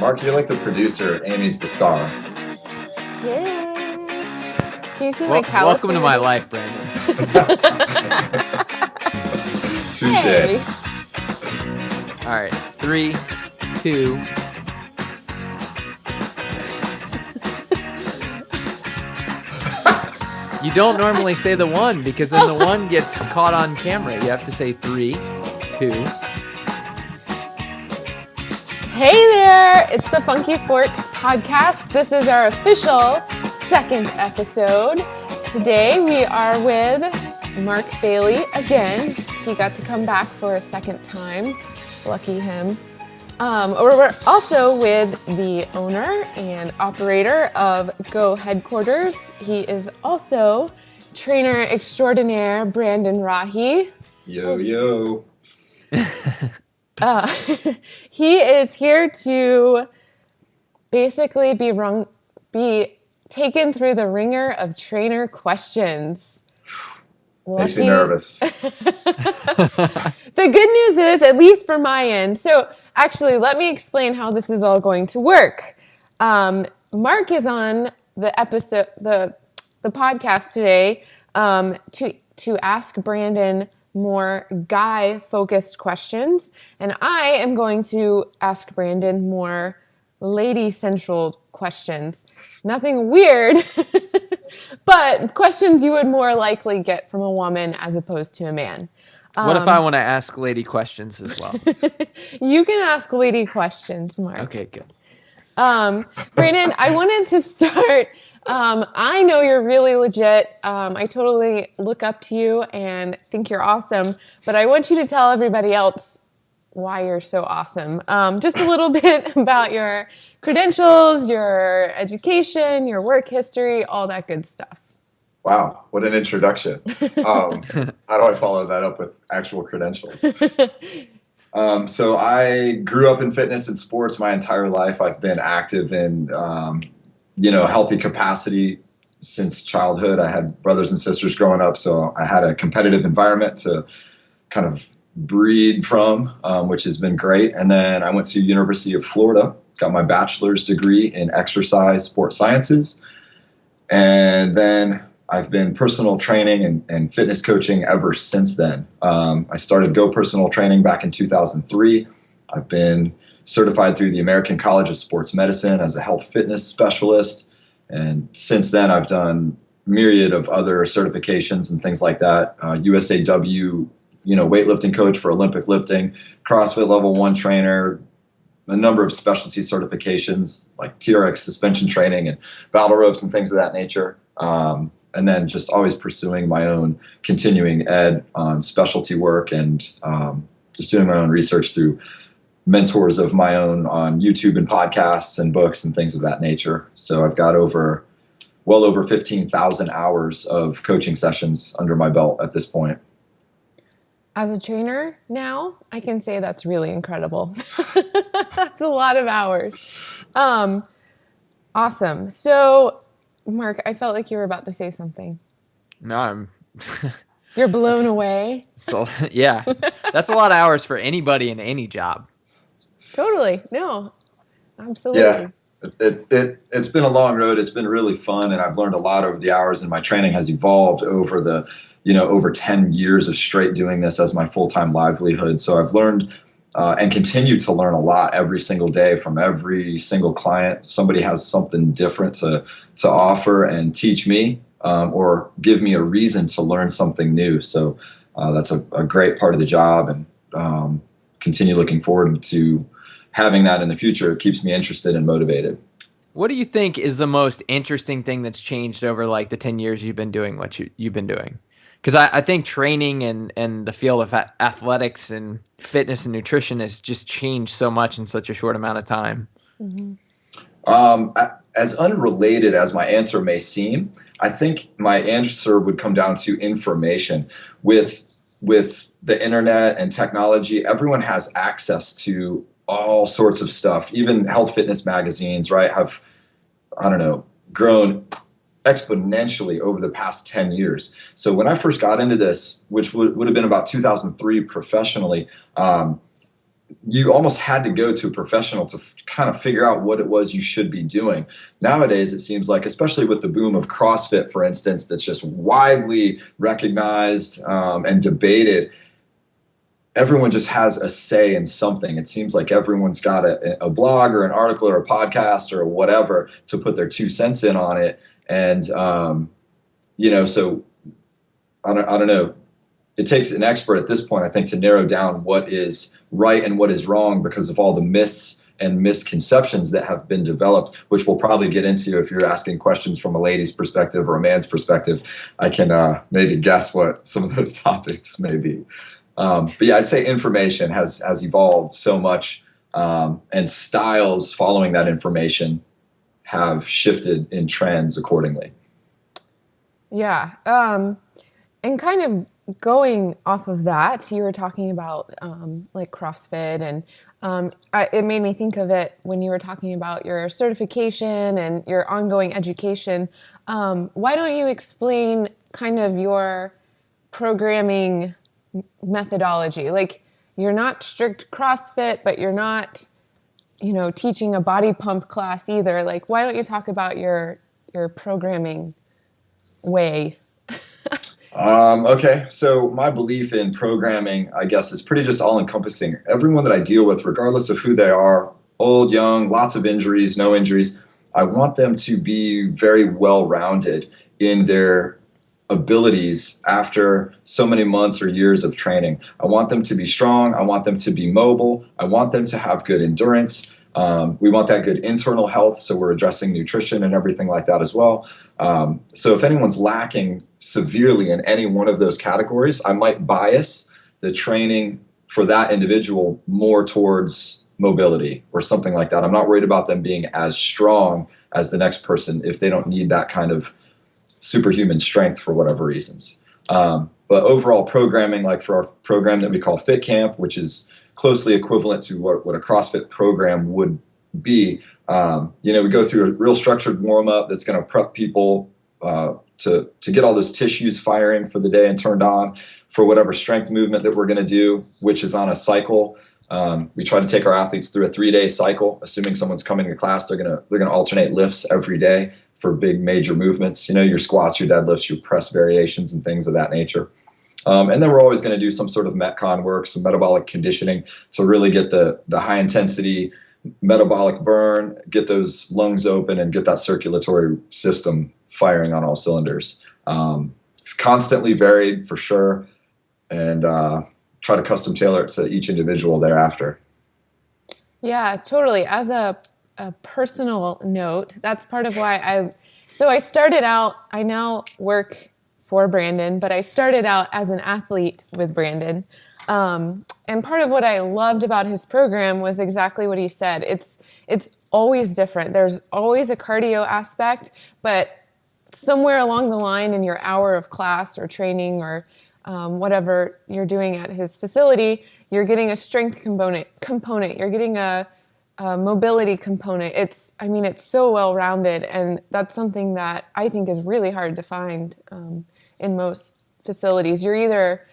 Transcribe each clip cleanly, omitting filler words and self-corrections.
Mark, you're like the producer. Amy's the star. Yay! Can you see my callus? Welcome to my life, Brandon. Touche. Hey. All right, 3, 2. You don't normally say the 1 because then the 1 gets caught on camera. You have to say 3, 2. Hey there! It's the Funky Fork podcast. This is our official second episode. Today we are with Mark Bailey again. He got to come back for a second time. Lucky him. We're also with the owner and operator of Go Headquarters. He is also trainer extraordinaire Brandon Rahe. Yo, yo. He is here to basically be taken through the ringer of trainer questions. Makes me nervous. The good news is, at least for my end, so actually let me explain how this is all going to work. Mark is on the episode, the podcast today to ask Brandon more guy-focused questions, and I am going to ask Brandon more lady-central questions. Nothing weird, but questions you would more likely get from a woman as opposed to a man. What if I want to ask lady questions as well? You can ask lady questions, Mark. Okay, good. Brandon, I wanted to start. I know you're really legit. I totally look up to you and think you're awesome, but I want you to tell everybody else why you're so awesome. Just a little bit about your credentials, your education, your work history, all that good stuff. Wow, what an introduction. How do I follow that up with actual credentials? So I grew up in fitness and sports my entire life. I've been active in, healthy capacity since childhood. I had brothers and sisters growing up, so I had a competitive environment to kind of breed from, which has been great. And then I went to University of Florida, got my bachelor's degree in exercise sports sciences. And then I've been personal training and fitness coaching ever since then. I started Go Personal Training back in 2003. I've been certified through the American College of Sports Medicine as a health fitness specialist. And since then, I've done myriad of other certifications and things like that. USAW, weightlifting coach for Olympic lifting, CrossFit level 1 trainer, a number of specialty certifications like TRX suspension training and battle ropes and things of that nature. And then just always pursuing my own continuing ed on specialty work and just doing my own research through mentors of my own on YouTube and podcasts and books and things of that nature. So I've got well over 15,000 hours of coaching sessions under my belt at this point. As a trainer now, I can say that's really incredible. That's a lot of hours. Awesome. So, Mark, I felt like you were about to say something. No, I'm... You're blown away. So, yeah, that's a lot of hours for anybody in any job. Totally. No, absolutely. Yeah, it's been a long road. It's been really fun, and I've learned a lot over the hours, and my training has evolved over over 10 years of straight doing this as my full-time livelihood. So I've learned and continue to learn a lot every single day from every single client. Somebody has something different to offer and teach me or give me a reason to learn something new. So that's a great part of the job, and continue looking forward to having that in the future. It keeps me interested and motivated. What do you think is the most interesting thing that's changed over like the 10 years you've been doing what you've been doing? Because I think training and the field of athletics and fitness and nutrition has just changed so much in such a short amount of time. Mm-hmm. As unrelated as my answer may seem, I think my answer would come down to information. With the internet and technology, everyone has access to all sorts of stuff. Even health fitness magazines, right, have, grown exponentially over the past 10 years. So when I first got into this, which would have been about 2003 professionally, you almost had to go to a professional to kind of figure out what it was you should be doing. Nowadays, it seems like, especially with the boom of CrossFit, for instance, that's just widely recognized and debated, everyone just has a say in something. It seems like everyone's got a blog or an article or a podcast or whatever to put their 2 cents in on it. And, so I don't know. It takes an expert at this point, I think, to narrow down what is right and what is wrong because of all the myths and misconceptions that have been developed, which we'll probably get into if you're asking questions from a lady's perspective or a man's perspective. I can maybe guess what some of those topics may be. But yeah, I'd say information has evolved so much, and styles following that information have shifted in trends accordingly. Yeah. And kind of going off of that, you were talking about like CrossFit, and it made me think of it when you were talking about your certification and your ongoing education. Why don't you explain kind of your programming methodology? Like, you're not strict CrossFit, but you're not, teaching a body pump class either. Like, why don't you talk about your programming way? Okay, so my belief in programming, I guess, is pretty just all-encompassing. Everyone that I deal with, regardless of who they are, old, young, lots of injuries, no injuries, I want them to be very well-rounded in their abilities after so many months or years of training. I want them to be strong. I want them to be mobile. I want them to have good endurance. We want that good internal health, so we're addressing nutrition and everything like that as well. So if anyone's lacking severely in any one of those categories, I might bias the training for that individual more towards mobility or something like that. I'm not worried about them being as strong as the next person if they don't need that kind of superhuman strength for whatever reasons. But overall programming, like for our program that we call Fit Camp, which is closely equivalent to what a CrossFit program would be, we go through a real structured warm-up that's going to prep people to get all those tissues firing for the day and turned on for whatever strength movement that we're going to do, which is on a cycle. We try to take our athletes through a 3-day cycle. Assuming someone's coming to class, they're gonna alternate lifts every day for big major movements. Your squats, your deadlifts, your press variations, and things of that nature. And then we're always going to do some sort of Metcon work, some metabolic conditioning to really get the high intensity metabolic burn, get those lungs open, and get that circulatory system firing on all cylinders. It's constantly varied for sure, and try to custom tailor it to each individual thereafter. Yeah, totally. As a personal note, that's part of why I started out, I now work for Brandon, but I started out as an athlete with Brandon. And part of what I loved about his program was exactly what he said. It's always different. There's always a cardio aspect, but somewhere along the line in your hour of class or training or whatever you're doing at his facility, you're getting a strength component. You're getting a mobility component. It's so well-rounded, and that's something that I think is really hard to find in most facilities. You're either,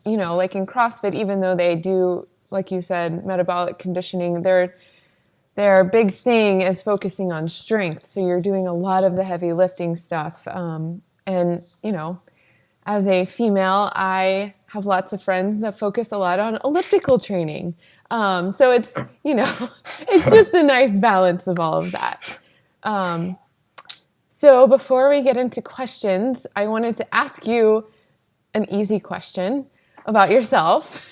like in CrossFit, even though they do, like you said, metabolic conditioning, their big thing is focusing on strength. So you're doing a lot of the heavy lifting stuff. And, as a female, I have lots of friends that focus a lot on elliptical training. So it's, it's just a nice balance of all of that. So before we get into questions, I wanted to ask you an easy question about yourself.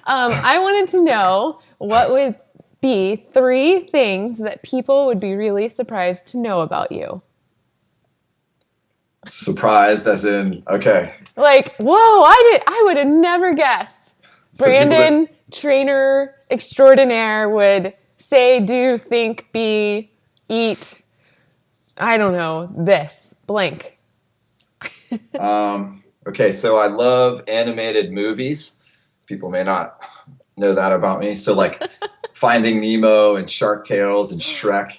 I wanted to know what would be 3 things that people would be really surprised to know about you. Surprised as in, okay. Like, whoa, I would have never guessed. Brandon, trainer extraordinaire, would say, do, think, be, eat, I don't know, this, blank. Okay, so I love animated movies. People may not know that about me. So like Finding Nemo and Shark Tales and Shrek,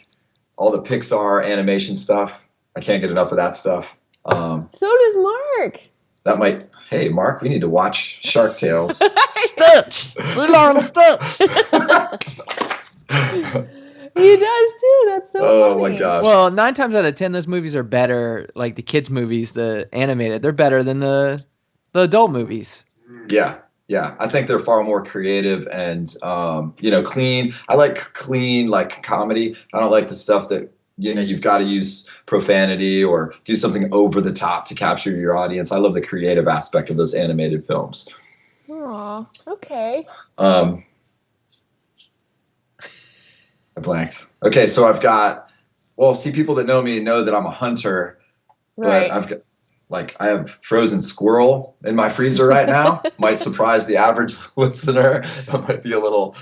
all the Pixar animation stuff. I can't get enough of that stuff. So does Mark. That might hey, Mark, we need to watch Shark Tales. Stitch. Lilo and Stitch. He does too. That's so Oh funny. my gosh. Well, 9 times out of 10, those movies are better. Like the kids' movies, the animated, they're better than the adult movies. Yeah. Yeah. I think they're far more creative and, clean. I like clean, like comedy. I don't like the stuff that, you've got to use profanity or do something over the top to capture your audience. I love the creative aspect of those animated films. Aw, okay. I blanked. Okay, so I've got. Well, see, people that know me know that I'm a hunter, Right. but I've got I have frozen squirrel in my freezer right now. Might surprise the average listener. That might be a little.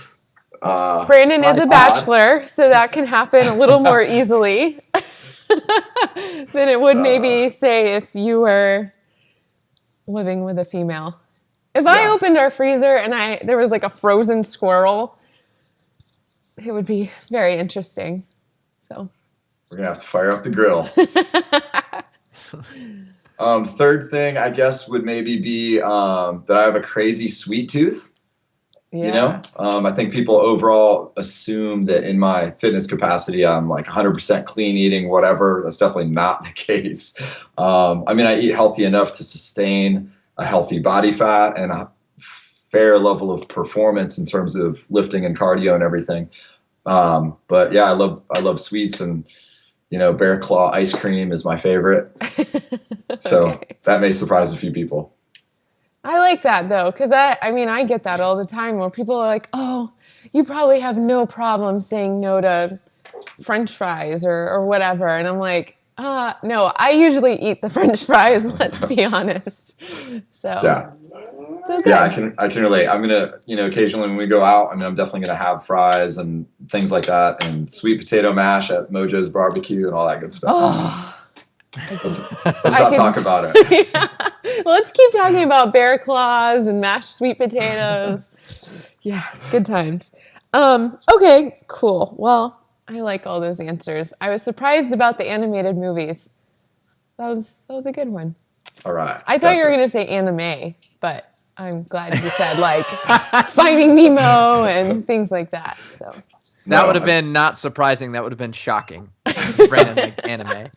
Brandon is a bachelor, so that can happen a little more easily than it would maybe say if you were living with a female. If I opened our freezer and there was like a frozen squirrel, it would be very interesting. So We're gonna have to fire up the grill. Third thing, I guess, would maybe be that I have a crazy sweet tooth. yeah. I think people overall assume that in my fitness capacity, I'm like 100% clean eating, whatever. That's definitely not the case. I eat healthy enough to sustain a healthy body fat and a fair level of performance in terms of lifting and cardio and everything. But yeah, I love sweets, and Bear Claw ice cream is my favorite. So that may surprise a few people. I like that though, because I get that all the time where people are like, oh, you probably have no problem saying no to French fries or whatever. And I'm like, no, I usually eat the French fries, let's be honest. So Yeah. it's okay. Yeah, I can relate. I'm gonna, occasionally when we go out, I'm definitely gonna have fries and things like that, and sweet potato mash at Mojo's Barbecue and all that good stuff. Oh. Let's not talk about it. Yeah. Let's keep talking about bear claws and mashed sweet potatoes. Yeah, good times. Okay, cool. Well, I like all those answers. I was surprised about the animated movies. That was a good one. All right. I thought you were going to say anime, but I'm glad you said like Finding Nemo and things like that. So that would have been not surprising. That would have been shocking. Brandon like anime.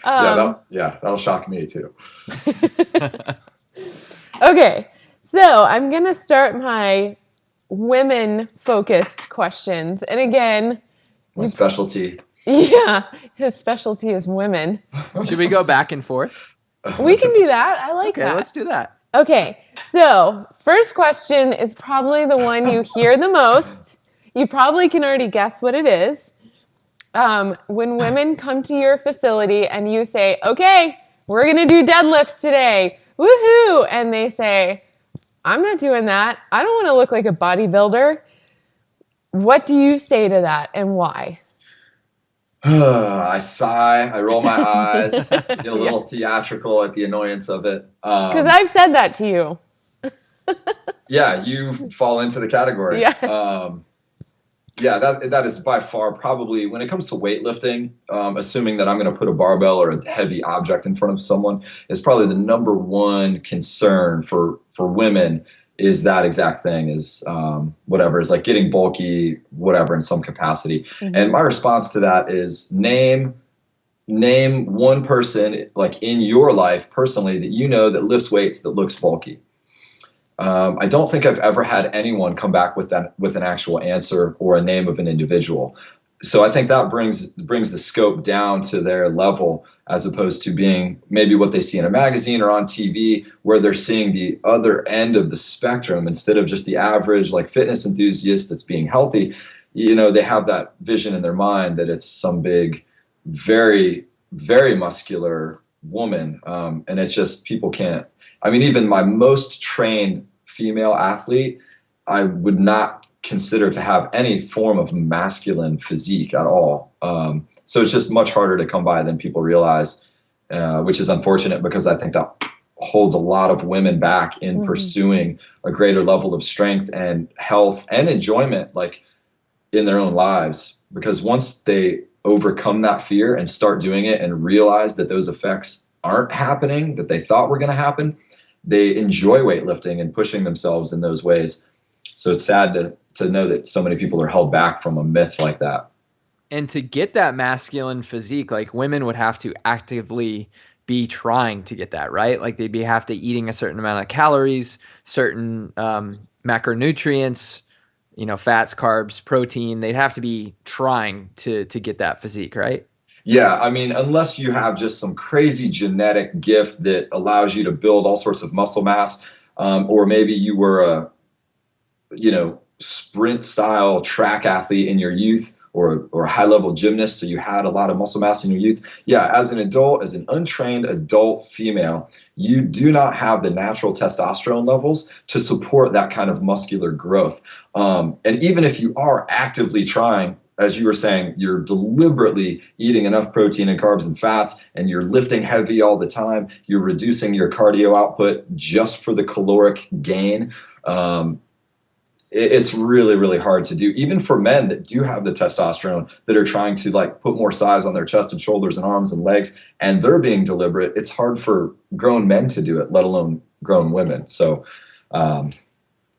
That'll shock me too. Okay, so I'm going to start my women-focused questions. And again, My specialty. yeah, his specialty is women. Should we go back and forth? We can do that. I like Okay, that. let's do that. Okay, so first question is probably the one you hear the most. You probably can already guess what it is. When women come to your facility and you say, okay, we're going to do deadlifts today. Woohoo! And they say, I'm not doing that. I don't want to look like a bodybuilder. What do you say to that and why? I sigh. I roll my eyes. Get a little theatrical at the annoyance of it. Because I've said that to you. Yeah, you fall into the category. Yes. That is by far probably, when it comes to weightlifting, assuming that I'm going to put a barbell or a heavy object in front of someone, is probably the number one concern for women, is that exact thing, is whatever, is like getting bulky, whatever, in some capacity. Mm-hmm. And my response to that is name one person like in your life personally that that lifts weights that looks bulky. I don't think I've ever had anyone come back with an actual answer or a name of an individual. So I think that brings the scope down to their level, as opposed to being maybe what they see in a magazine or on TV, where they're seeing the other end of the spectrum instead of just the average like fitness enthusiast that's being healthy. They have that vision in their mind that it's some big, very, very muscular woman. And it's just, people can't. Even my most trained female athlete, I would not consider to have any form of masculine physique at all. So it's just much harder to come by than people realize, which is unfortunate, because I think that holds a lot of women back in pursuing a greater level of strength and health and enjoyment, like in their own lives. Because once they overcome that fear and start doing it and realize that those effects aren't happening that they thought were going to happen, they enjoy weightlifting and pushing themselves in those ways. So it's sad to know that so many people are held back from a myth like that. And to get that masculine physique, like women would have to actively be trying to get that, right? Like they'd be have to eating a certain amount of calories, certain macronutrients, fats, carbs, protein. They'd have to be trying to get that physique, right? Yeah, I mean, unless you have just some crazy genetic gift that allows you to build all sorts of muscle mass, or maybe you were a, sprint style track athlete in your youth, or a high level gymnast, so you had a lot of muscle mass in your youth. Yeah, as an adult, as an untrained adult female, you do not have the natural testosterone levels to support that kind of muscular growth. And even if you are actively trying, as you were saying, you're deliberately eating enough protein and carbs and fats, and you're lifting heavy all the time, you're reducing your cardio output just for the caloric gain. It's really, really hard to do, even for men that do have the testosterone, that are trying to like put more size on their chest and shoulders and arms and legs, and they're being deliberate. It's hard for grown men to do it, let alone grown women. So,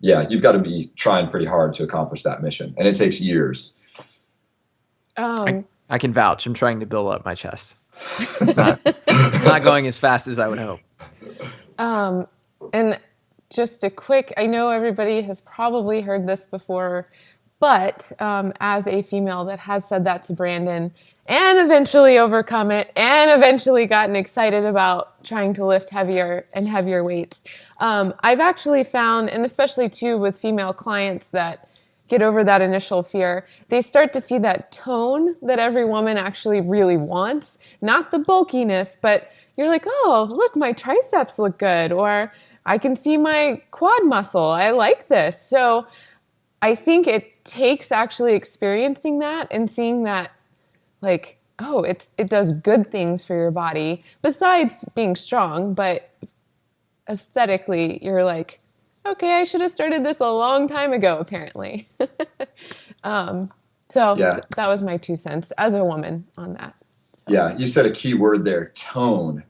yeah, you've got to be trying pretty hard to accomplish that mission, and it takes years. I can vouch. I'm trying to build up my chest. It's not going as fast as I would hope. And just a quick, I know everybody has probably heard this before, but as a female that has said that to Brandon and eventually overcome it and eventually gotten excited about trying to lift heavier and heavier weights, I've actually found, and especially too with female clients that get over that initial fear, they start to see that tone that every woman actually really wants, not the bulkiness, but you're like, oh, look, my triceps look good, or I can see my quad muscle. I like this. So I think it takes actually experiencing that and seeing that, like, oh, it does good things for your body besides being strong, but aesthetically, you're like, okay, I should have started this a long time ago, apparently. That was my 2 cents as a woman on that. So. Yeah, you said a key word there, tone.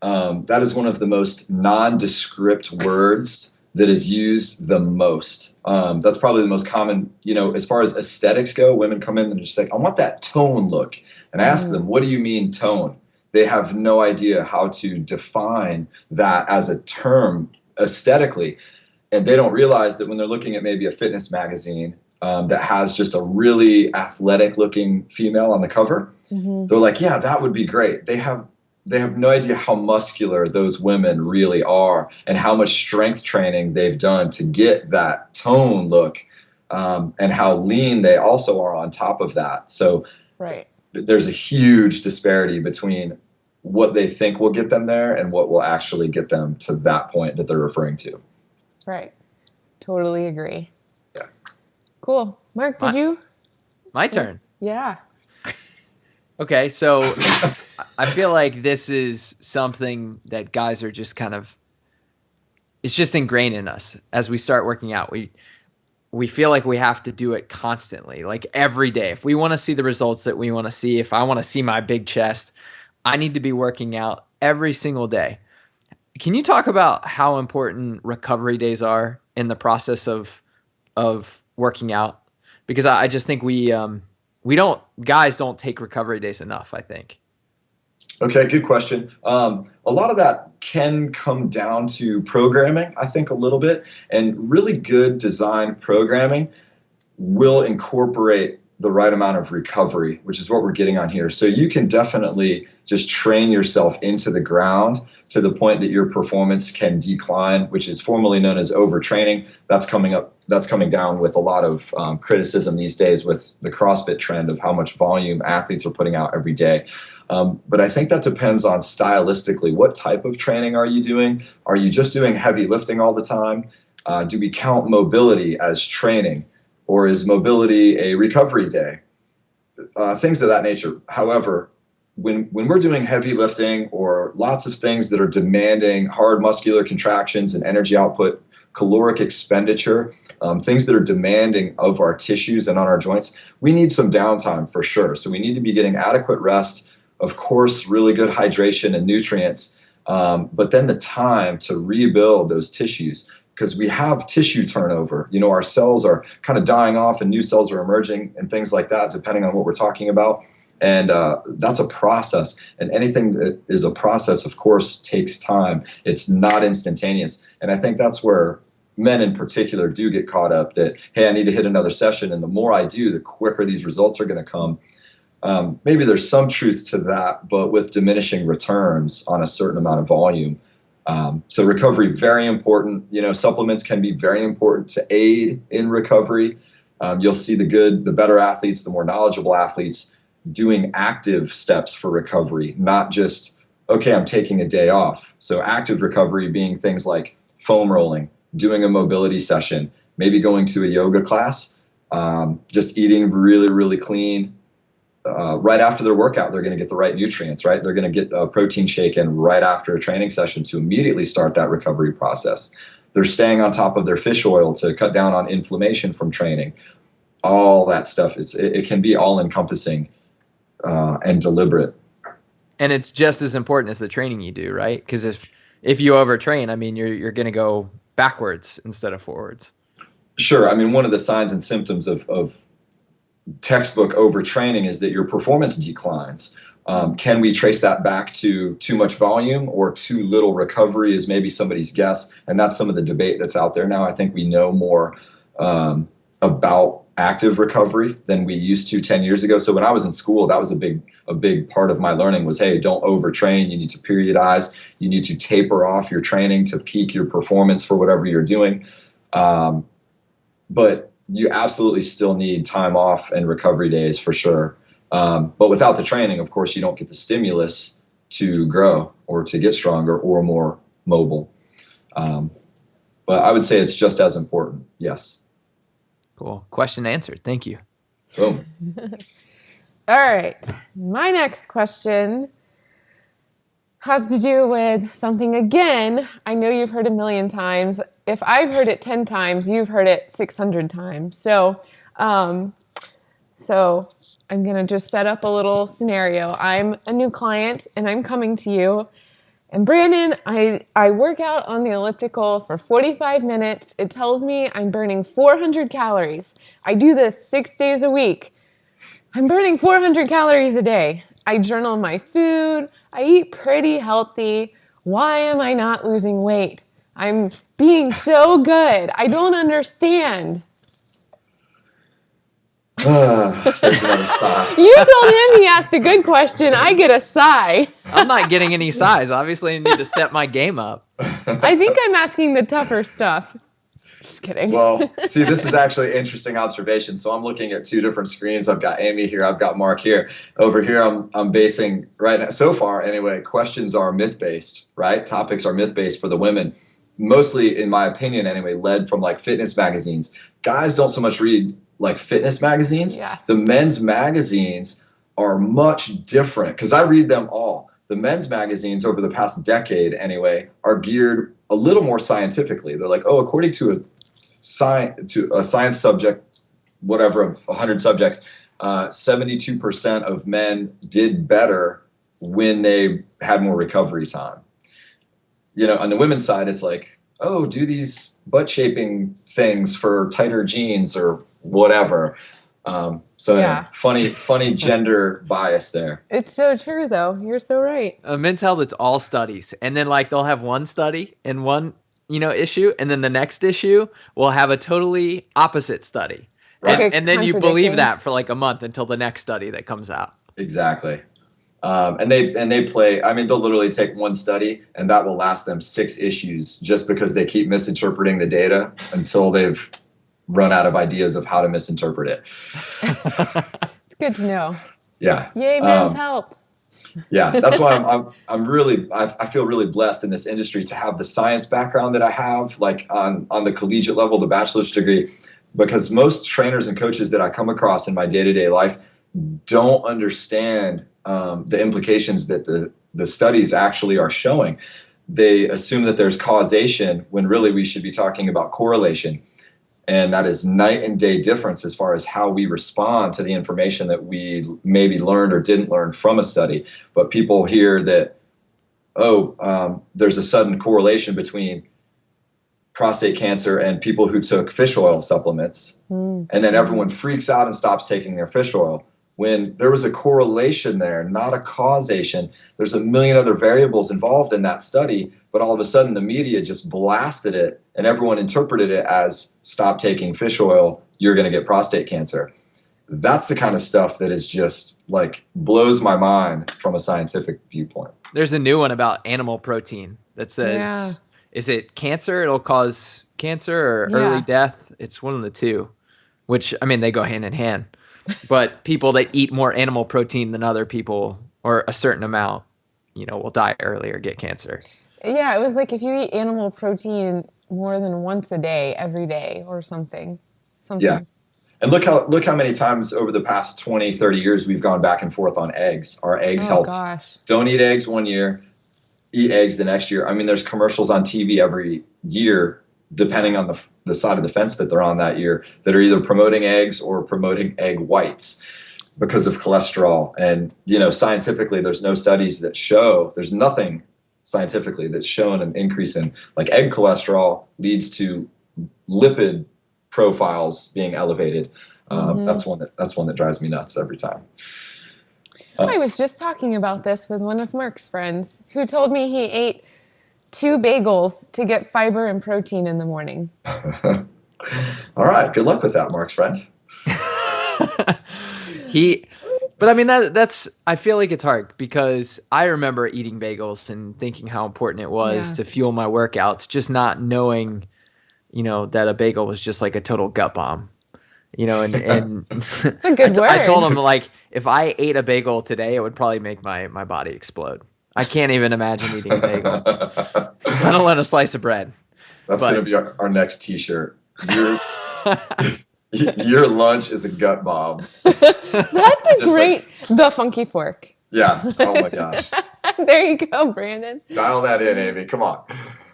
That is one of the most nondescript words that is used the most. That's probably the most common, as far as aesthetics go, women come in and just like, I want that tone look. And I ask them, what do you mean tone? They have no idea how to define that as a term aesthetically. And they don't realize that when they're looking at maybe a fitness magazine that has just a really athletic looking female on the cover, they're like, yeah, that would be great. They have no idea how muscular those women really are and how much strength training they've done to get that tone look, and how lean they also are on top of that. So right. There's a huge disparity between what they think will get them there and what will actually get them to that point that they're referring to. Right. Totally agree. Yeah. Cool. Mark, did you? My turn. Yeah. Okay, so I feel like this is something that guys are just kind of, it's just ingrained in us as we start working out. We feel like we have to do it constantly, like every day. If we want to see the results that we want to see, if I want to see my big chest, I need to be working out every single day. Can you talk about how important recovery days are in the process of working out? Because I just think guys don't take recovery days enough, I think. Okay, good question. A lot of that can come down to programming, I think, a little bit. And really good design programming will incorporate the right amount of recovery, which is what we're getting on here. So you can definitely just train yourself into the ground to the point that your performance can decline, which is formally known as overtraining. That's coming down with a lot of criticism these days with the CrossFit trend of how much volume athletes are putting out every day. But I think that depends on stylistically, what type of training are you doing? Are you just doing heavy lifting all the time? Do we count mobility as training? Or is mobility a recovery day? Things of that nature. However, when we're doing heavy lifting or lots of things that are demanding hard muscular contractions and energy output, caloric expenditure, things that are demanding of our tissues and on our joints, we need some downtime for sure. So we need to be getting adequate rest, of course, really good hydration and nutrients, But then the time to rebuild those tissues, because we have tissue turnover. Our cells are kind of dying off and new cells are emerging and things like that, depending on what we're talking about. And that's a process. And anything that is a process, of course, takes time. It's not instantaneous. And I think that's where men in particular do get caught up that, hey, I need to hit another session. And the more I do, the quicker these results are going to come. Maybe there's some truth to that, but with diminishing returns on a certain amount of volume. So recovery, very important. Supplements can be very important to aid in recovery. You'll see the better athletes, the more knowledgeable athletes doing active steps for recovery, not just, okay, I'm taking a day off. So active recovery being things like foam rolling, doing a mobility session, maybe going to a yoga class, just eating really, really clean. Right after their workout, they're going to get the right nutrients, right? They're going to get a protein shake in right after a training session to immediately start that recovery process. They're staying on top of their fish oil to cut down on inflammation from training. All that stuff, it can be all-encompassing and deliberate. And it's just as important as the training you do, right? Because if you overtrain, I mean, you're going to go backwards instead of forwards. Sure. I mean, one of the signs and symptoms of textbook overtraining is that your performance declines. Can we trace that back to too much volume or too little recovery is maybe somebody's guess. And that's some of the debate that's out there now. I think we know more about active recovery than we used to 10 years ago. So when I was in school, that was a big part of my learning was, hey, don't overtrain. You need to periodize. You need to taper off your training to peak your performance for whatever you're doing. But you absolutely still need time off and recovery days for sure. But without the training, of course, you don't get the stimulus to grow or to get stronger or more mobile. But I would say it's just as important. Yes. Cool. Question answered. Thank you. Boom. All right. My next question has to do with something, again, I know you've heard a million times. If I've heard it 10 times, you've heard it 600 times. So I'm going to just set up a little scenario. I'm a new client and I'm coming to you. And Brandon, I work out on the elliptical for 45 minutes. It tells me I'm burning 400 calories. I do this 6 days a week. I'm burning 400 calories a day. I journal my food. I eat pretty healthy. Why am I not losing weight? I'm being so good. I don't understand. There's another sigh. You told him he asked a good question. I get a sigh. I'm not getting any size. Obviously, I need to step my game up. I think I'm asking the tougher stuff. Just kidding. Well, see, this is actually an interesting observation. So I'm looking at two different screens. I've got Amy here. I've got Mark here. Over here, I'm basing right now. So far, anyway, questions are myth-based, right? Topics are myth-based for the women. Mostly, in my opinion, anyway, led from like fitness magazines. Guys don't so much read like fitness magazines. Yes. The men's magazines are much different because I read them all. The men's magazines over the past decade, anyway, are geared a little more scientifically. They're like, oh, according to a science subject, whatever, of 100 subjects, 72% of men did better when they had more recovery time. On the women's side, it's like, oh, do these butt shaping things for tighter jeans or whatever. Yeah. Funny gender bias there. It's so true, though. You're so right. Men's health, it's all studies. And then like they'll have one study and one issue, and then the next issue will have a totally opposite study. Right. And then you believe that for like a month until the next study that comes out. Exactly. And they play, I mean, they'll literally take one study and that will last them 6 issues just because they keep misinterpreting the data until they've run out of ideas of how to misinterpret it. It's good to know. Yeah. Yay, men's health. Yeah, that's why I feel really blessed in this industry to have the science background that I have, like on the collegiate level, the bachelor's degree, because most trainers and coaches that I come across in my day-to-day life don't understand the implications that the studies actually are showing. They assume that there's causation when really we should be talking about correlation. And that is night and day difference as far as how we respond to the information that we maybe learned or didn't learn from a study. But people hear that there's a sudden correlation between prostate cancer and people who took fish oil supplements. And then everyone freaks out and stops taking their fish oil. When there was a correlation there, not a causation. There's a million other variables involved in that study, but all of a sudden the media just blasted it and everyone interpreted it as stop taking fish oil, you're going to get prostate cancer. That's the kind of stuff that is just like blows my mind from a scientific viewpoint. There's a new one about animal protein that says, is it cancer? It'll cause cancer or early death. It's one of the two, which, I mean, they go hand in hand. But people that eat more animal protein than other people or a certain amount, you know, will die early or get cancer. Yeah, it was like if you eat animal protein more than once a day, every day or something. Yeah. And look how many times over the past 20, 30 years we've gone back and forth on eggs. Are eggs healthy? Gosh. Don't eat eggs one year, eat eggs the next year. I mean, there's commercials on TV every year, depending on the side of the fence that they're on that year, that are either promoting eggs or promoting egg whites because of cholesterol. And, you know, scientifically, there's no studies that show, there's nothing scientifically that's shown an increase in like egg cholesterol leads to lipid profiles being elevated. That's one that drives me nuts every time. I was just talking about this with one of Mark's friends who told me he ate 2 bagels to get fiber and protein in the morning. All right. Good luck with that, Mark's friend. But I mean, that's, I feel like it's hard because I remember eating bagels and thinking how important it was to fuel my workouts, just not knowing, you know, that a bagel was just like a total gut bomb, you know, and it's a good word. I told him, like, if I ate a bagel today, it would probably make my body explode. I can't even imagine eating a bagel, let alone a slice of bread. That's going to be our next t-shirt. Your lunch is a gut bomb. That's a great, the funky fork. Yeah. Oh my gosh. There you go, Brandon. Dial that in, Amy. Come on.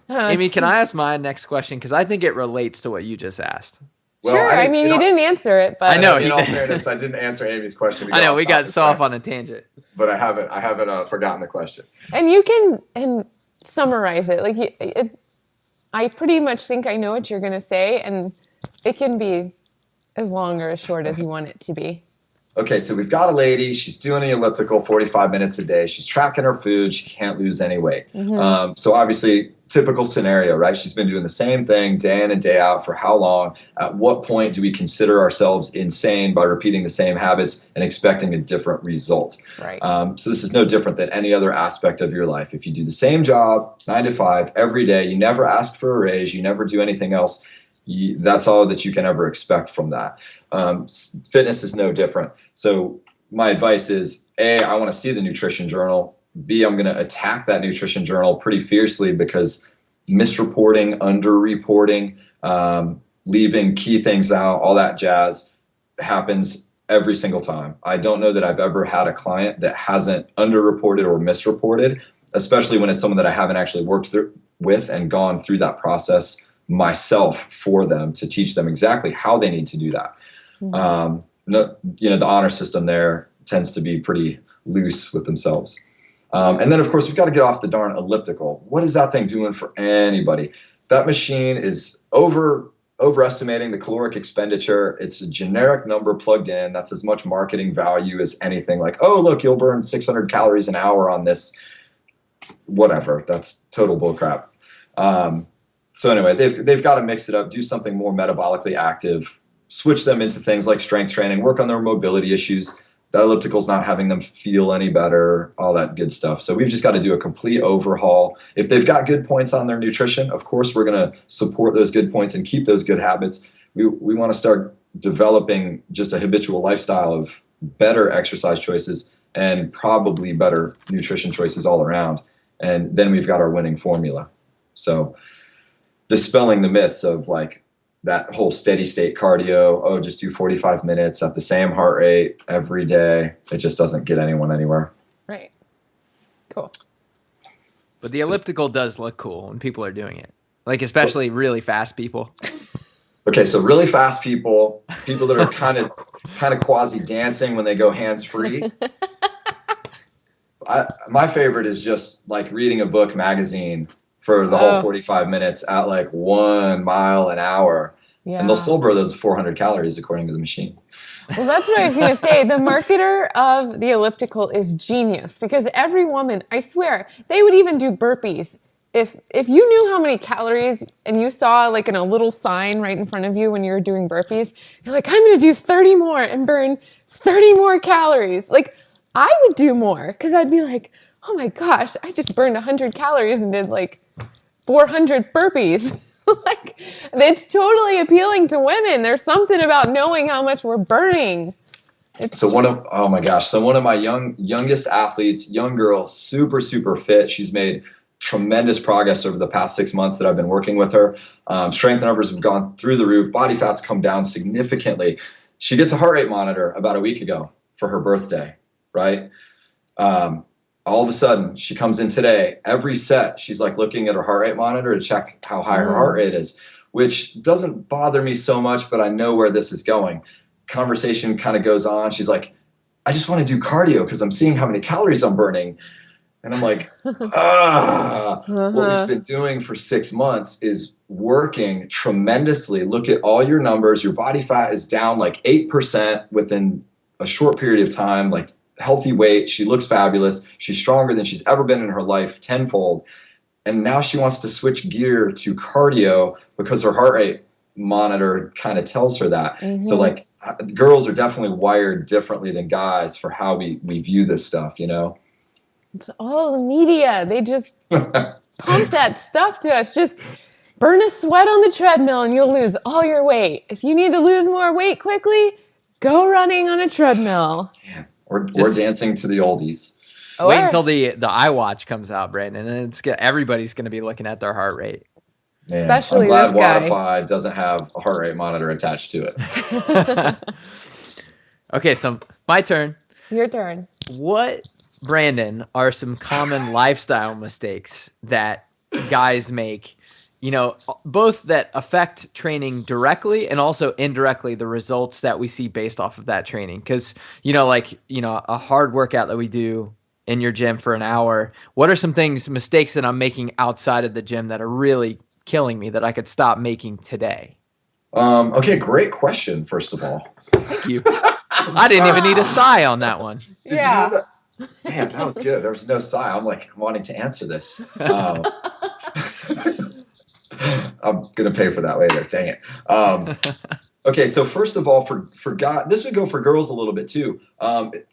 Amy, can I ask my next question? Because I think it relates to what you just asked. Well, sure. I mean, you didn't answer it, but I know. In all fairness, I didn't answer Amy's question. I know we got so off on a tangent, but I haven't forgotten the question. And you can summarize it. Like, I pretty much think I know what you're going to say, and it can be as long or as short as you want it to be. Okay, so we've got a lady. She's doing the elliptical 45 minutes a day. She's tracking her food. She can't lose any weight. So obviously, typical scenario, right? She's been doing the same thing day in and day out for how long? At what point do we consider ourselves insane by repeating the same habits and expecting a different result? Right. So this is no different than any other aspect of your life. If you do the same job 9 to 5 every day, you never ask for a raise, you never do anything else, that's all that you can ever expect from that. Fitness is no different. So my advice is, A, I want to see the nutrition journal. B, I'm going to attack that nutrition journal pretty fiercely because misreporting, underreporting, leaving key things out, all that jazz happens every single time. I don't know that I've ever had a client that hasn't underreported or misreported, especially when it's someone that I haven't actually worked with and gone through that process myself for them to teach them exactly how they need to do that. The honor system there tends to be pretty loose with themselves. And then, of course, we've got to get off the darn elliptical. What is that thing doing for anybody? That machine is overestimating the caloric expenditure. It's a generic number plugged in. That's as much marketing value as anything. Like, oh, look, you'll burn 600 calories an hour on this. Whatever. That's total bullcrap. So anyway, they've got to mix it up, do something more metabolically active, switch them into things like strength training, work on their mobility issues. That elliptical's not having them feel any better, all that good stuff. So we've just got to do a complete overhaul. If they've got good points on their nutrition, of course, we're going to support those good points and keep those good habits. We want to start developing just a habitual lifestyle of better exercise choices and probably better nutrition choices all around. And then we've got our winning formula. So dispelling the myths of like that whole steady state cardio, just do 45 minutes at the same heart rate every day. It just doesn't get anyone anywhere. Right. Cool. But the elliptical does look cool when people are doing it. Like, especially really fast people. Okay, so really fast people that are kind of quasi dancing when they go hands free. My favorite is just like reading a book magazine for the whole 45 minutes at like 1 mile an hour. Yeah. And they'll still burn those 400 calories according to the machine. Well, that's what I was going to say. The marketer of the elliptical is genius because every woman, I swear, they would even do burpees. If you knew how many calories and you saw like in a little sign right in front of you when you were doing burpees, you're like, I'm going to do 30 more and burn 30 more calories. Like I would do more because I'd be like, oh my gosh, I just burned 100 calories and did like 400 burpees. Like it's totally appealing to women. There's something about knowing how much we're burning. Oh my gosh. So one of my youngest athletes, young girl, super, super fit. She's made tremendous progress over the past 6 months that I've been working with her. Strength numbers have gone through the roof. Body fat's come down significantly. She gets a heart rate monitor about a week ago for her birthday, right? All of a sudden, she comes in today. Every set, she's like looking at her heart rate monitor to check how high her heart rate is, which doesn't bother me so much, but I know where this is going. Conversation kind of goes on. She's like, I just want to do cardio because I'm seeing how many calories I'm burning. And I'm like, what we've been doing for 6 months is working tremendously. Look at all your numbers. Your body fat is down like 8% within a short period of time, like healthy weight. She looks fabulous. She's stronger than she's ever been in her life, tenfold. And now she wants to switch gear to cardio because her heart rate monitor kind of tells her that. Mm-hmm. So like girls are definitely wired differently than guys for how we view this stuff, you know? It's all the media. They just pump that stuff to us. Just burn a sweat on the treadmill and you'll lose all your weight. If you need to lose more weight quickly, go running on a treadmill. Yeah. Or dancing to the oldies. Wait until the iWatch comes out, Brandon, and everybody's going to be looking at their heart rate. Man, especially I'm glad this guy. Waterfi doesn't have a heart rate monitor attached to it. Okay, so my turn. Your turn. What, Brandon, are some common lifestyle mistakes that guys make, you know, both that affect training directly and also indirectly the results that we see based off of that training? Because, you know, like, you know, a hard workout that we do in your gym for an hour, what are some mistakes that I'm making outside of the gym that are really killing me that I could stop making today? Okay, great question, first of all. Thank you. I didn't even need a sigh on that one. Did you know that? Man, that was good. There was no sigh. I'm like wanting to answer this. I'm going to pay for that later. Dang it. Okay, so first of all, for guys, this would go for girls a little bit too.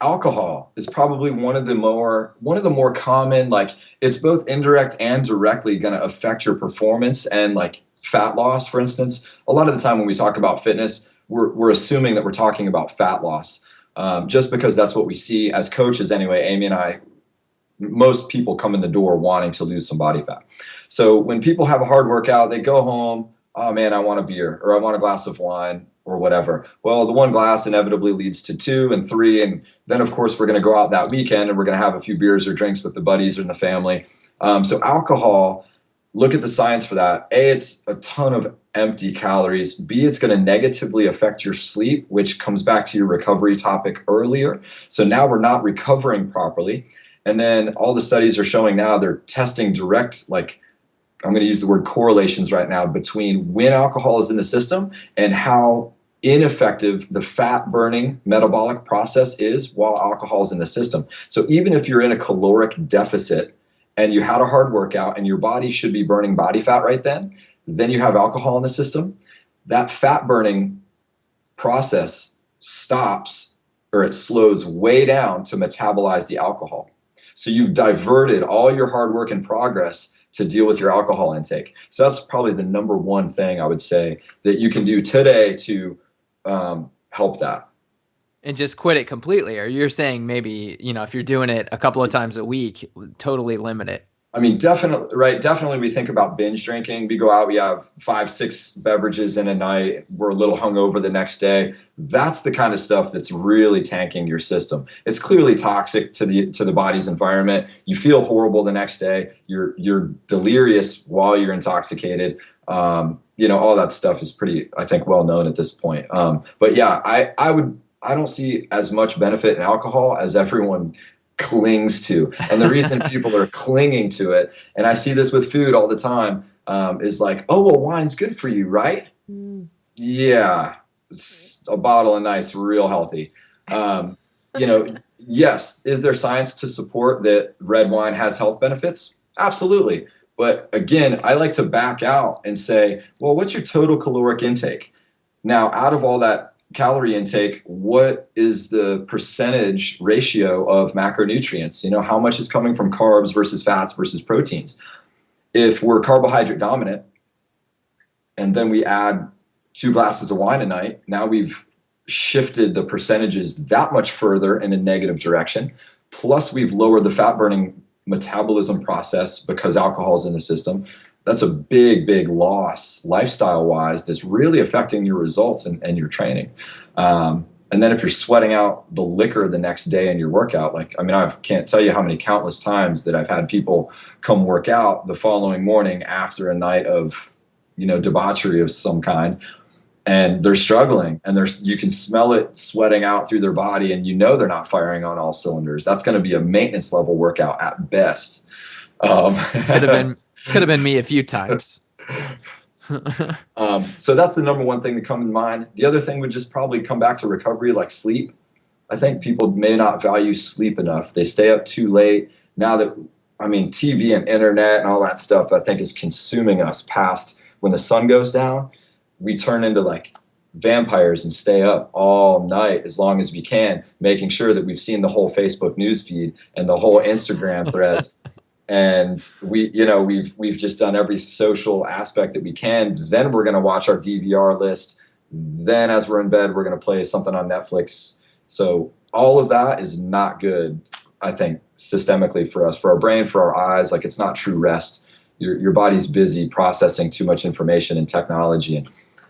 Alcohol is probably one of the more common, like it's both indirect and directly going to affect your performance and like fat loss, for instance. A lot of the time when we talk about fitness, we're assuming that we're talking about fat loss, just because that's what we see as coaches anyway. Amy and I, most people come in the door wanting to lose some body fat. So when people have a hard workout, they go home, oh man, I want a beer or I want a glass of wine or whatever. Well, the one glass inevitably leads to 2 and 3. And then of course we're going to go out that weekend and we're going to have a few beers or drinks with the buddies or the family. So alcohol, look at the science for that. A, it's a ton of empty calories. B, it's going to negatively affect your sleep, which comes back to your recovery topic earlier. So now we're not recovering properly. And then all the studies are showing now they're testing direct, like I'm going to use the word correlations right now between when alcohol is in the system and how ineffective the fat burning metabolic process is while alcohol is in the system. So even if you're in a caloric deficit and you had a hard workout and your body should be burning body fat right then you have alcohol in the system, that fat burning process stops or it slows way down to metabolize the alcohol. So you've diverted all your hard work and progress to deal with your alcohol intake. So that's probably the number one thing I would say that you can do today to help that. And just quit it completely. Or you're saying maybe, you know, if you're doing it a couple of times a week, totally limit it. I mean, definitely, right? Definitely we think about binge drinking. We go out, we have 5-6 beverages in a night. We're a little hungover the next day. That's the kind of stuff that's really tanking your system. It's clearly toxic to the body's environment. You feel horrible the next day. You're delirious while you're intoxicated. You know, all that stuff is pretty, I think, well known at this point. But yeah, I don't see as much benefit in alcohol as everyone clings to. And the reason people are clinging to it, and I see this with food all the time, is like, oh, well, wine's good for you, right? Yeah, it's a bottle of nice, real healthy. Yes, is there science to support that red wine has health benefits? Absolutely. But again, I like to back out and say, well, what's your total caloric intake? Now, out of all that calorie intake, what is the percentage ratio of macronutrients? How much is coming from carbs versus fats versus proteins? If we're carbohydrate dominant and then we add 2 glasses of wine a night, now we've shifted the percentages that much further in a negative direction. Plus, we've lowered the fat burning metabolism process because alcohol's in the system. That's a big, big loss lifestyle wise that's really affecting your results and your training. And then if you're sweating out the liquor the next day in your workout, I can't tell you how many countless times that I've had people come work out the following morning after a night of, debauchery of some kind. And they're struggling, and you can smell it sweating out through their body, and they're not firing on all cylinders. That's going to be a maintenance level workout at best. Could have been me a few times. So that's the number one thing to come in mind. The other thing would just probably come back to recovery, like sleep. I think people may not value sleep enough. They stay up too late. Now that, TV and internet and all that stuff, I think is consuming us past when the sun goes down. We turn into like vampires and stay up all night as long as we can, making sure that we've seen the whole Facebook news feed and the whole Instagram threads. And we've just done every social aspect that we can. Then we're going to watch our DVR list. Then as we're in bed, we're going to play something on Netflix. So all of that is not good, I think, systemically for us, for our brain, for our eyes. Like, it's not true rest. Your body's busy processing too much information and technology, and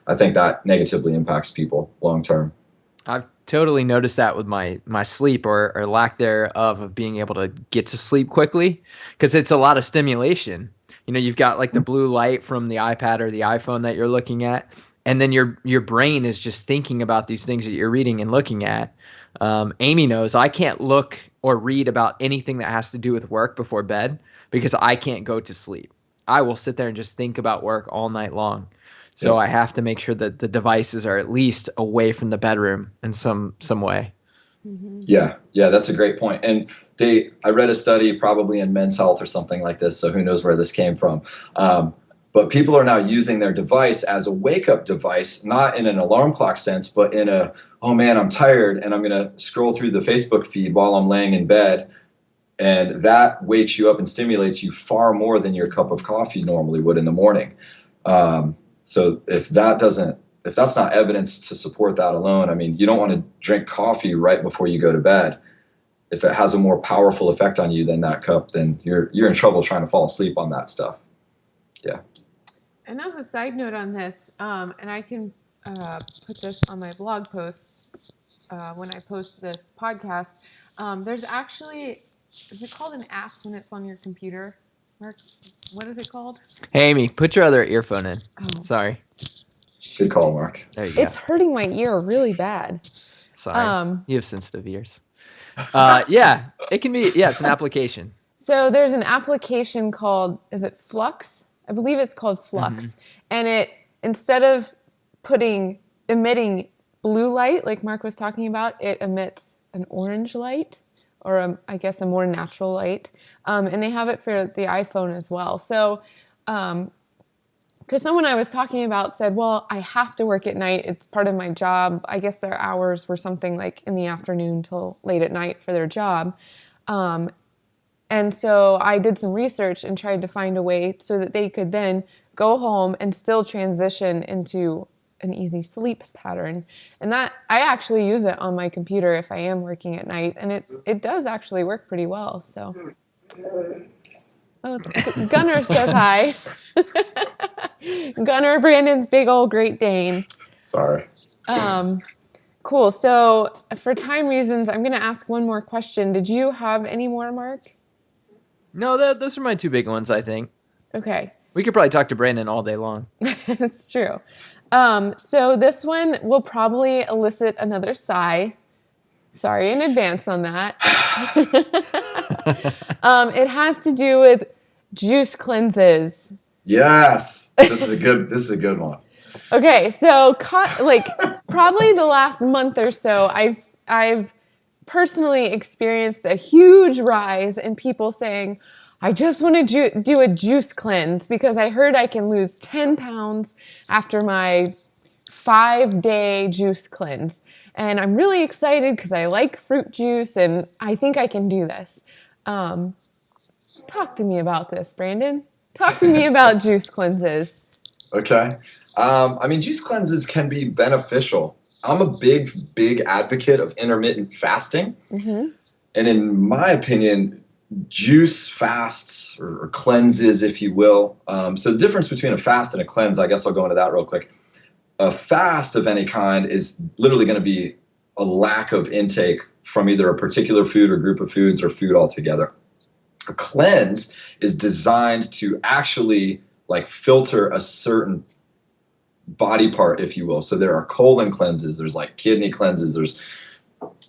I think that negatively impacts people long term. I've totally noticed that with my sleep or lack thereof of being able to get to sleep quickly, because it's a lot of stimulation. You've got like the blue light from the iPad or the iPhone that you're looking at, and then your brain is just thinking about these things that you're reading and looking at. Amy knows I can't look or read about anything that has to do with work before bed because I can't go to sleep. I will sit there and just think about work all night long. So I have to make sure that the devices are at least away from the bedroom in some way. Mm-hmm. Yeah, that's a great point. And I read a study probably in Men's Health or something like this, so who knows where this came from. But people are now using their device as a wake-up device, not in an alarm clock sense, but in a, oh man, I'm tired, and I'm going to scroll through the Facebook feed while I'm laying in bed. And that wakes you up and stimulates you far more than your cup of coffee normally would in the morning. So if that's not evidence to support that alone, you don't want to drink coffee right before you go to bed. If it has a more powerful effect on you than that cup, then you're in trouble trying to fall asleep on that stuff. Yeah. And as a side note on this, and I can put this on my blog post when I post this podcast, there's actually, is it called an app when it's on your computer? Mark, what is it called? Hey, Amy, put your other earphone in. Oh. Sorry. Good call, Mark. There you go. It's hurting my ear really bad. Sorry. You have sensitive ears. Yeah, it can be. Yeah, it's an application. So there's an application called, is it Flux? I believe it's called Flux. Mm-hmm. And it, instead of emitting blue light, like Mark was talking about, it emits an orange light, or I guess a more natural light. And they have it for the iPhone as well. So, because someone I was talking about said, well, I have to work at night. It's part of my job. I guess their hours were something like in the afternoon till late at night for their job. And so I did some research and tried to find a way so that they could then go home and still transition into an easy sleep pattern. And that I actually use it on my computer if I am working at night. And it does actually work pretty well. So, oh, Gunnar says hi. Gunnar, Brandon's big old Great Dane. Sorry. Cool. So for time reasons, I'm going to ask one more question. Did you have any more, Mark? No, those are my two big ones, I think. Okay. We could probably talk to Brandon all day long. That's true. So this one will probably elicit another sigh. Sorry in advance on that. It has to do with juice cleanses. Yes, this is a good one. Okay, so probably the last month or so, I've personally experienced a huge rise in people saying, I just want to do a juice cleanse because I heard I can lose 10 pounds after my 5-day juice cleanse. And I'm really excited because I like fruit juice and I think I can do this. Talk to me about this, Brandon. Talk to me about juice cleanses. Okay. Juice cleanses can be beneficial. I'm a big advocate of intermittent fasting. Mm-hmm. And in my opinion, juice fasts or cleanses, if you will. So the difference between a fast and a cleanse, I guess I'll go into that real quick. A fast of any kind is literally going to be a lack of intake from either a particular food or group of foods or food altogether. A cleanse is designed to actually filter a certain body part, if you will. So there are colon cleanses, there's kidney cleanses, there's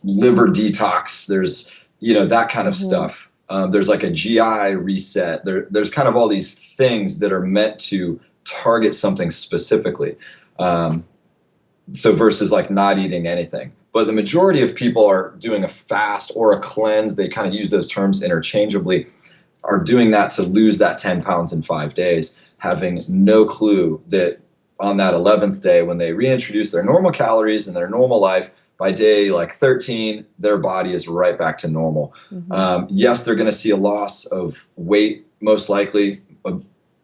liver detox, there's that kind of stuff. There's a GI reset. There's kind of all these things that are meant to target something specifically. So versus not eating anything. But the majority of people are doing a fast or a cleanse. They kind of use those terms interchangeably, are doing that to lose that 10 pounds in 5 days, having no clue that on that 11th day, when they reintroduce their normal calories in their normal life, by day 13, their body is right back to normal. Mm-hmm. Yes, they're going to see a loss of weight, most likely.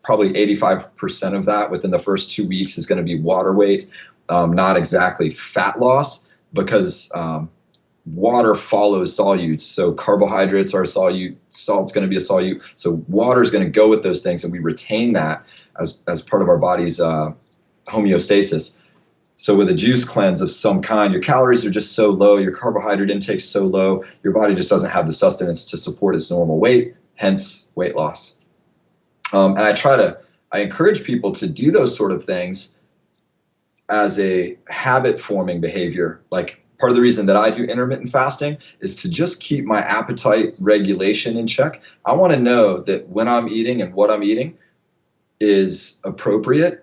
Probably 85% of that within the first 2 weeks is going to be water weight, not exactly fat loss, because water follows solutes. So carbohydrates are a solute, salt's going to be a solute. So water is going to go with those things, and we retain that as part of our body's homeostasis. So with a juice cleanse of some kind, your calories are just so low, your carbohydrate intake's so low, your body just doesn't have the sustenance to support its normal weight, hence weight loss. And I encourage people to do those sort of things as a habit-forming behavior. Part of the reason that I do intermittent fasting is to just keep my appetite regulation in check. I want to know that when I'm eating and what I'm eating is appropriate,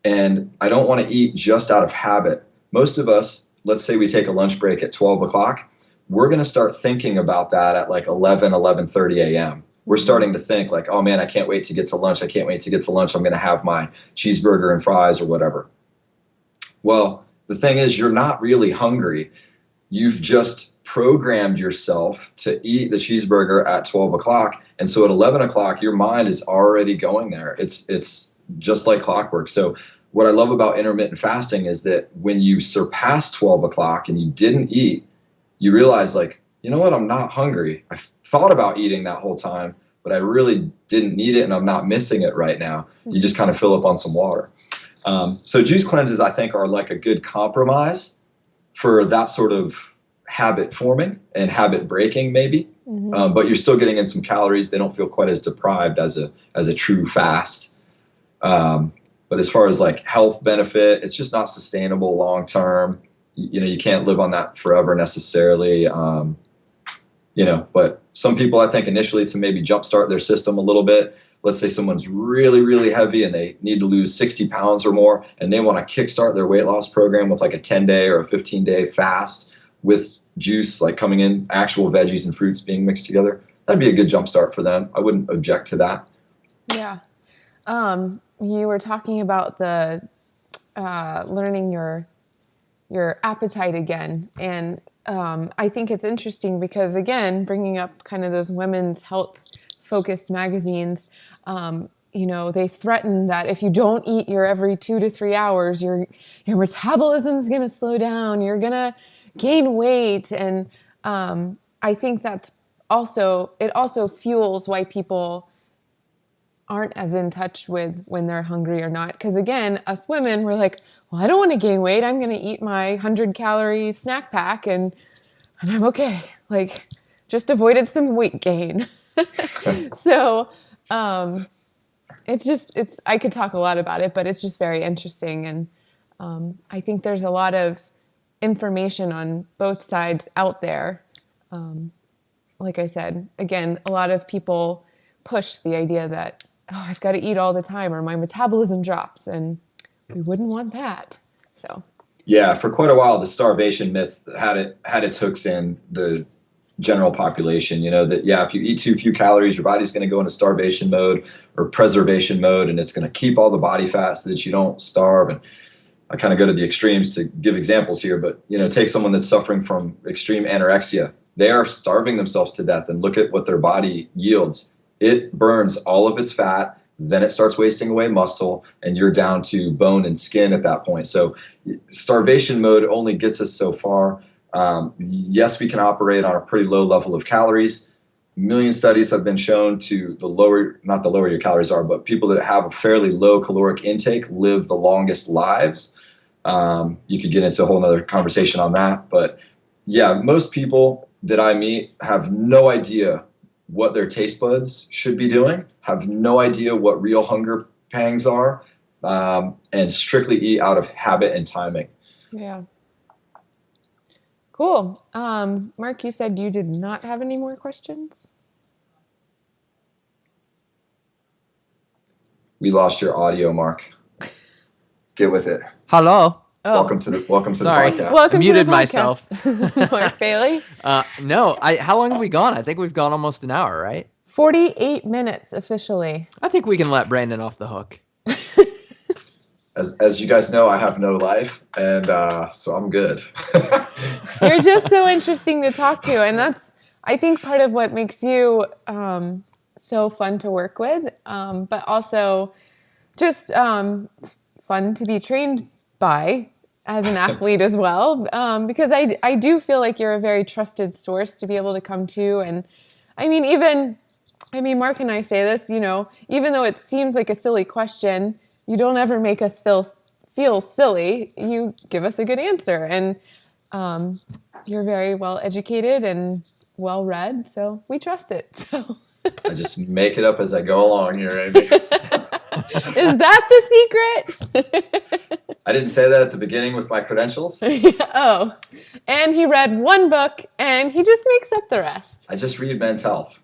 and I don't want to eat just out of habit. Most of us, let's say we take a lunch break at 12 o'clock, we're going to start thinking about that at 11:30 a.m. We're starting to think oh man, I can't wait to get to lunch. I can't wait to get to lunch. I'm going to have my cheeseburger and fries or whatever. Well, the thing is, you're not really hungry. You've just programmed yourself to eat the cheeseburger at 12 o'clock. And so at 11 o'clock, your mind is already going there. It's just like clockwork. So what I love about intermittent fasting is that when you surpass 12 o'clock and you didn't eat, you realize you know what, I'm not hungry. I thought about eating that whole time, but I really didn't need it and I'm not missing it right now. You just kind of fill up on some water. So juice cleanses, I think, are a good compromise for that sort of habit forming and habit breaking, maybe. Mm-hmm. But you're still getting in some calories. They don't feel quite as deprived as a true fast. But as far as health benefit, it's just not sustainable long term. You can't live on that forever necessarily. But some people, I think, initially to maybe jumpstart their system a little bit. Let's say someone's really, really heavy and they need to lose 60 pounds or more, and they want to kickstart their weight loss program with a 10-day or a 15-day fast with juice, coming in, actual veggies and fruits being mixed together. That'd be a good jumpstart for them. I wouldn't object to that. Yeah. You were talking about the learning your appetite again, and I think it's interesting because, again, bringing up kind of those women's health-focused magazines, they threaten that if you don't eat your every 2 to 3 hours, your metabolism's going to slow down, you're going to gain weight, and I think it also fuels why people aren't as in touch with when they're hungry or not. Because again, us women, we're well, I don't want to gain weight. I'm going to eat my 100-calorie snack pack and I'm okay. Just avoided some weight gain. So I could talk a lot about it, but it's just very interesting. And I think there's a lot of information on both sides out there. Like I said, again, a lot of people push the idea that, oh, I've got to eat all the time or my metabolism drops, and we wouldn't want that. So Yeah, for quite a while, the starvation myth had its hooks in the general population. That if you eat too few calories, your body's going to go into starvation mode or preservation mode, and it's going to keep all the body fat so that you don't starve. And I kind of go to the extremes to give examples here, but take someone that's suffering from extreme anorexia. They are starving themselves to death, and look at what their body yields. It burns all of its fat, then it starts wasting away muscle, and you're down to bone and skin at that point. So starvation mode only gets us so far. Yes, we can operate on a pretty low level of calories. A million studies have been shown to not the lower your calories are, but people that have a fairly low caloric intake live the longest lives. You could get into a whole nother conversation on that. But yeah, most people that I meet have no idea what their taste buds should be doing, have no idea what real hunger pangs are, and strictly eat out of habit and timing. yeah. Cool. Mark, you said you did not have any more questions? We lost your audio, Mark. Get with it. Hello. Oh. Welcome to the Sorry. podcast. Welcome Muted to the myself. podcast. Mark Bailey. No, how long have we gone? I think we've gone almost an hour, right? 48 minutes officially. I think we can let Brandon off the hook. As you guys know, I have no life, and so I'm good. You're just so interesting to talk to, and that's, I think, part of what makes you so fun to work with, but also just fun to be trained by as an athlete as well, because I do feel like you're a very trusted source to be able to come to. And Mark and I say this, even though it seems like a silly question, you don't ever make us feel silly. You give us a good answer, and you're very well educated and well read, so we trust it. So I just make it up as I go along here, Amy. is that the secret? I didn't say that at the beginning with my credentials. Oh, and he read one book, and he just makes up the rest. I just read Men's Health.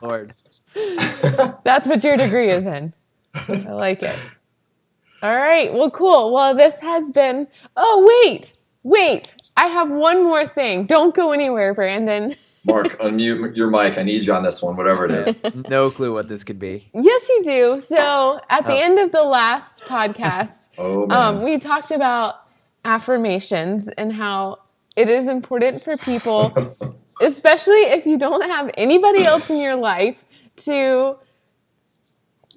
Lord. That's what your degree is in. I like it. All right. Well, cool. Well, this has been... Oh, wait. I have one more thing. Don't go anywhere, Brandon. Mark, unmute your mic. I need you on this one, whatever it is. No clue what this could be. Yes, you do. So at the end of the last podcast, we talked about affirmations and how it is important for people, especially if you don't have anybody else in your life, to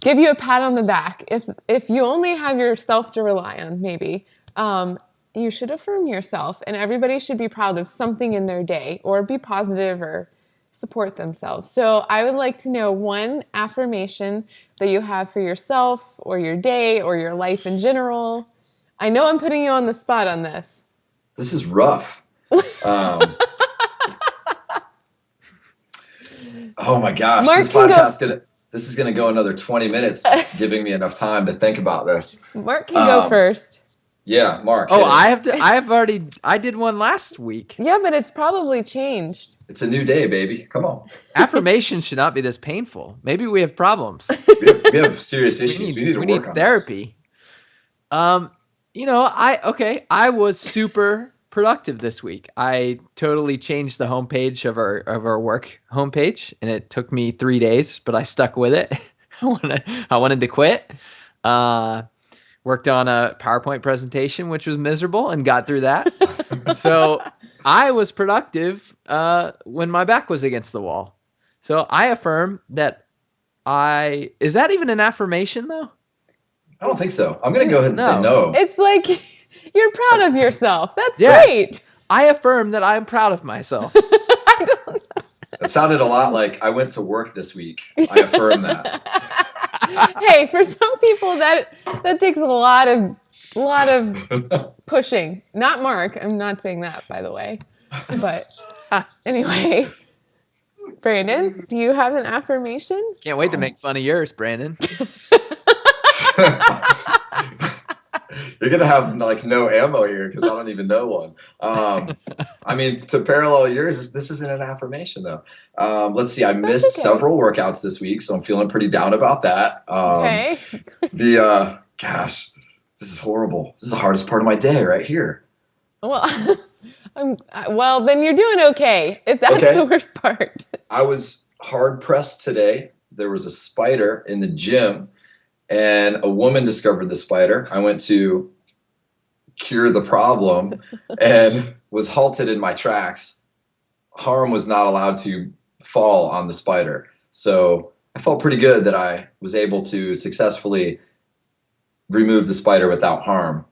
give you a pat on the back. If you only have yourself to rely on, maybe, you should affirm yourself, and everybody should be proud of something in their day, or be positive or support themselves. So I would like to know one affirmation that you have for yourself or your day or your life in general. I know I'm putting you on the spot on this. This is rough. Oh my gosh, Mark this podcast this is gonna go another 20 minutes, giving me enough time to think about this. Mark can go first. Yeah, Mark. Oh, I did one last week. Yeah, but it's probably changed. It's a new day, baby. Come on. Affirmations should not be this painful. Maybe we have problems. We have serious issues. We need to work on therapy. This. I was super productive this week. I totally changed the homepage of our work homepage, and it took me 3 days, but I stuck with it. I wanted to quit. Worked on a PowerPoint presentation, which was miserable, and got through that. So I was productive when my back was against the wall. So I affirm that is that even an affirmation though? I don't think so. I'm going to go ahead and say no. It's like you're proud of yourself. That's great. I affirm that I'm proud of myself. I don't know. It sounded a lot like I went to work this week. I affirm that. Hey, for some people that takes a lot of pushing. Not Mark. I'm not saying that, by the way. But anyway, Brandon, do you have an affirmation? Can't wait to make fun of yours, Brandon. You're gonna have like no ammo here because I don't even know one. I mean, to parallel yours, this isn't an affirmation though. Let's see. I missed okay. several workouts this week, so I'm feeling pretty down about that. Okay. Gosh, this is horrible. This is the hardest part of my day right here. Well, well, then you're doing okay, if that's Okay. the worst part. I was hard pressed today. There was a spider in the gym, and a woman discovered the spider. I went to cure the problem and was halted in my tracks. Harm was not allowed to fall on the spider. So I felt pretty good that I was able to successfully remove the spider without harm.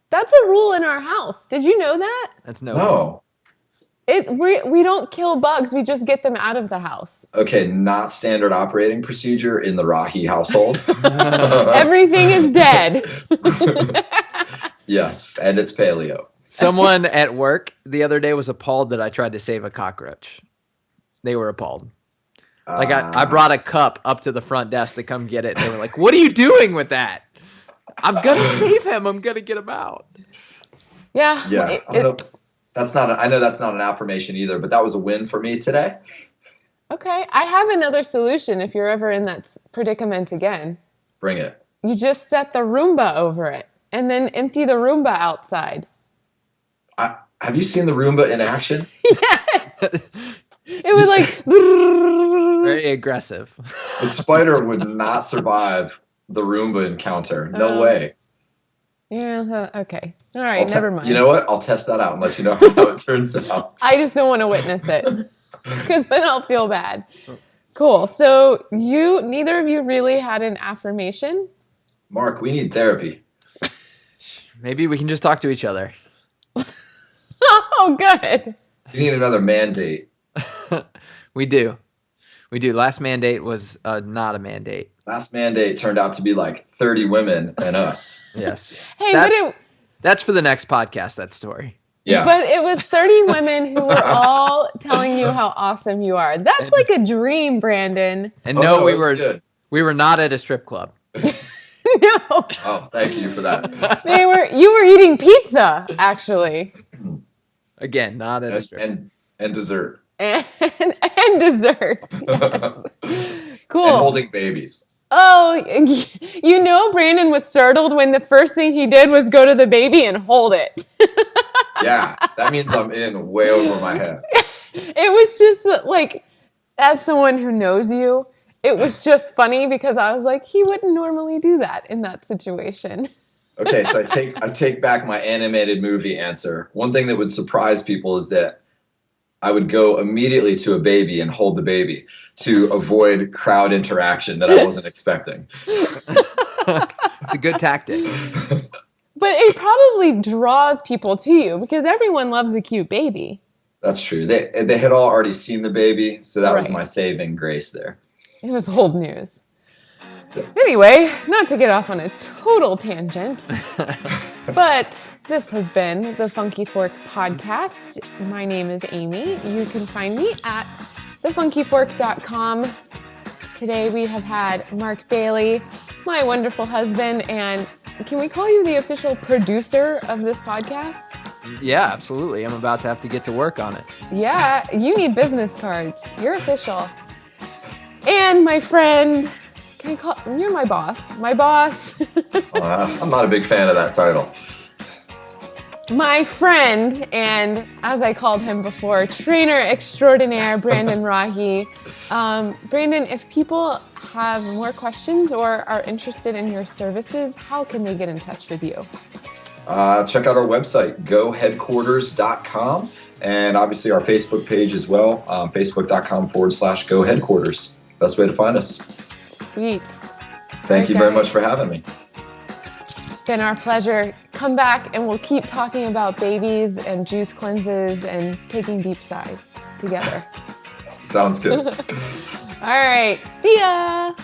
That's a rule in our house. Did you know that? That's no. No. We don't kill bugs. We just get them out of the house. Okay, not standard operating procedure in the Rahe household. Everything is dead. Yes, and it's paleo. Someone at work the other day was appalled that I tried to save a cockroach. They were appalled. Like I brought a cup up to the front desk to come get it. And they were like, "What are you doing with that?" I'm gonna save him. I'm gonna get him out. Yeah. Yeah, I don't know. I know that's not an affirmation either, but that was a win for me today. Okay. I have another solution if you're ever in that predicament again. Bring it. You just set the Roomba over it and then empty the Roomba outside. Have you seen the Roomba in action? Yes. It was like Very aggressive. The spider would not survive the Roomba encounter. No way. Yeah, okay. All right, never mind. You know what? I'll test that out and let you know how it turns out. I just don't want to witness it because then I'll feel bad. Cool. So neither of you really had an affirmation? Mark, we need therapy. Maybe we can just talk to each other. Oh, good. You need another mandate. We do. Last mandate was not a mandate. Last mandate turned out to be like 30 women and us. Yes. Hey, that's for the next podcast, that story. Yeah. But it was 30 women who were all telling you how awesome you are. That's like a dream, Brandon. And no, we it's were good. we were not at a strip club. No. Oh, thank you for that. You were eating pizza, actually. Again, not at a strip club. And dessert. And dessert. Yes. Cool. And holding babies. Oh, Brandon was startled when the first thing he did was go to the baby and hold it. Yeah, that means I'm in way over my head. It was just like, as someone who knows you, it was just funny because I was like, he wouldn't normally do that in that situation. Okay, so I take back my animated movie answer. One thing that would surprise people is that I would go immediately to a baby and hold the baby to avoid crowd interaction that I wasn't expecting. It's a good tactic. But it probably draws people to you because everyone loves a cute baby. That's true. They had all already seen the baby, so that was Right. my saving grace there. It was old news. Anyway, not to get off on a total tangent, but this has been the Funky Fork Podcast. My name is Amy. You can find me at thefunkyfork.com. Today we have had Mark Bailey, my wonderful husband, and can we call you the official producer of this podcast? Yeah, absolutely. I'm about to have to get to work on it. Yeah, you need business cards. You're official. And my friend, you're my boss. My boss. I'm not a big fan of that title. My friend, and as I called him before, trainer extraordinaire, Brandon Rahe. Brandon, if people have more questions or are interested in your services, how can they get in touch with you? Check out our website, goheadquarters.com, and obviously our Facebook page as well, facebook.com/goheadquarters. Best way to find us. Sweet. Thank you very much for having me. Been our pleasure. Come back and we'll keep talking about babies and juice cleanses and taking deep sighs together. Sounds good. All right. See ya.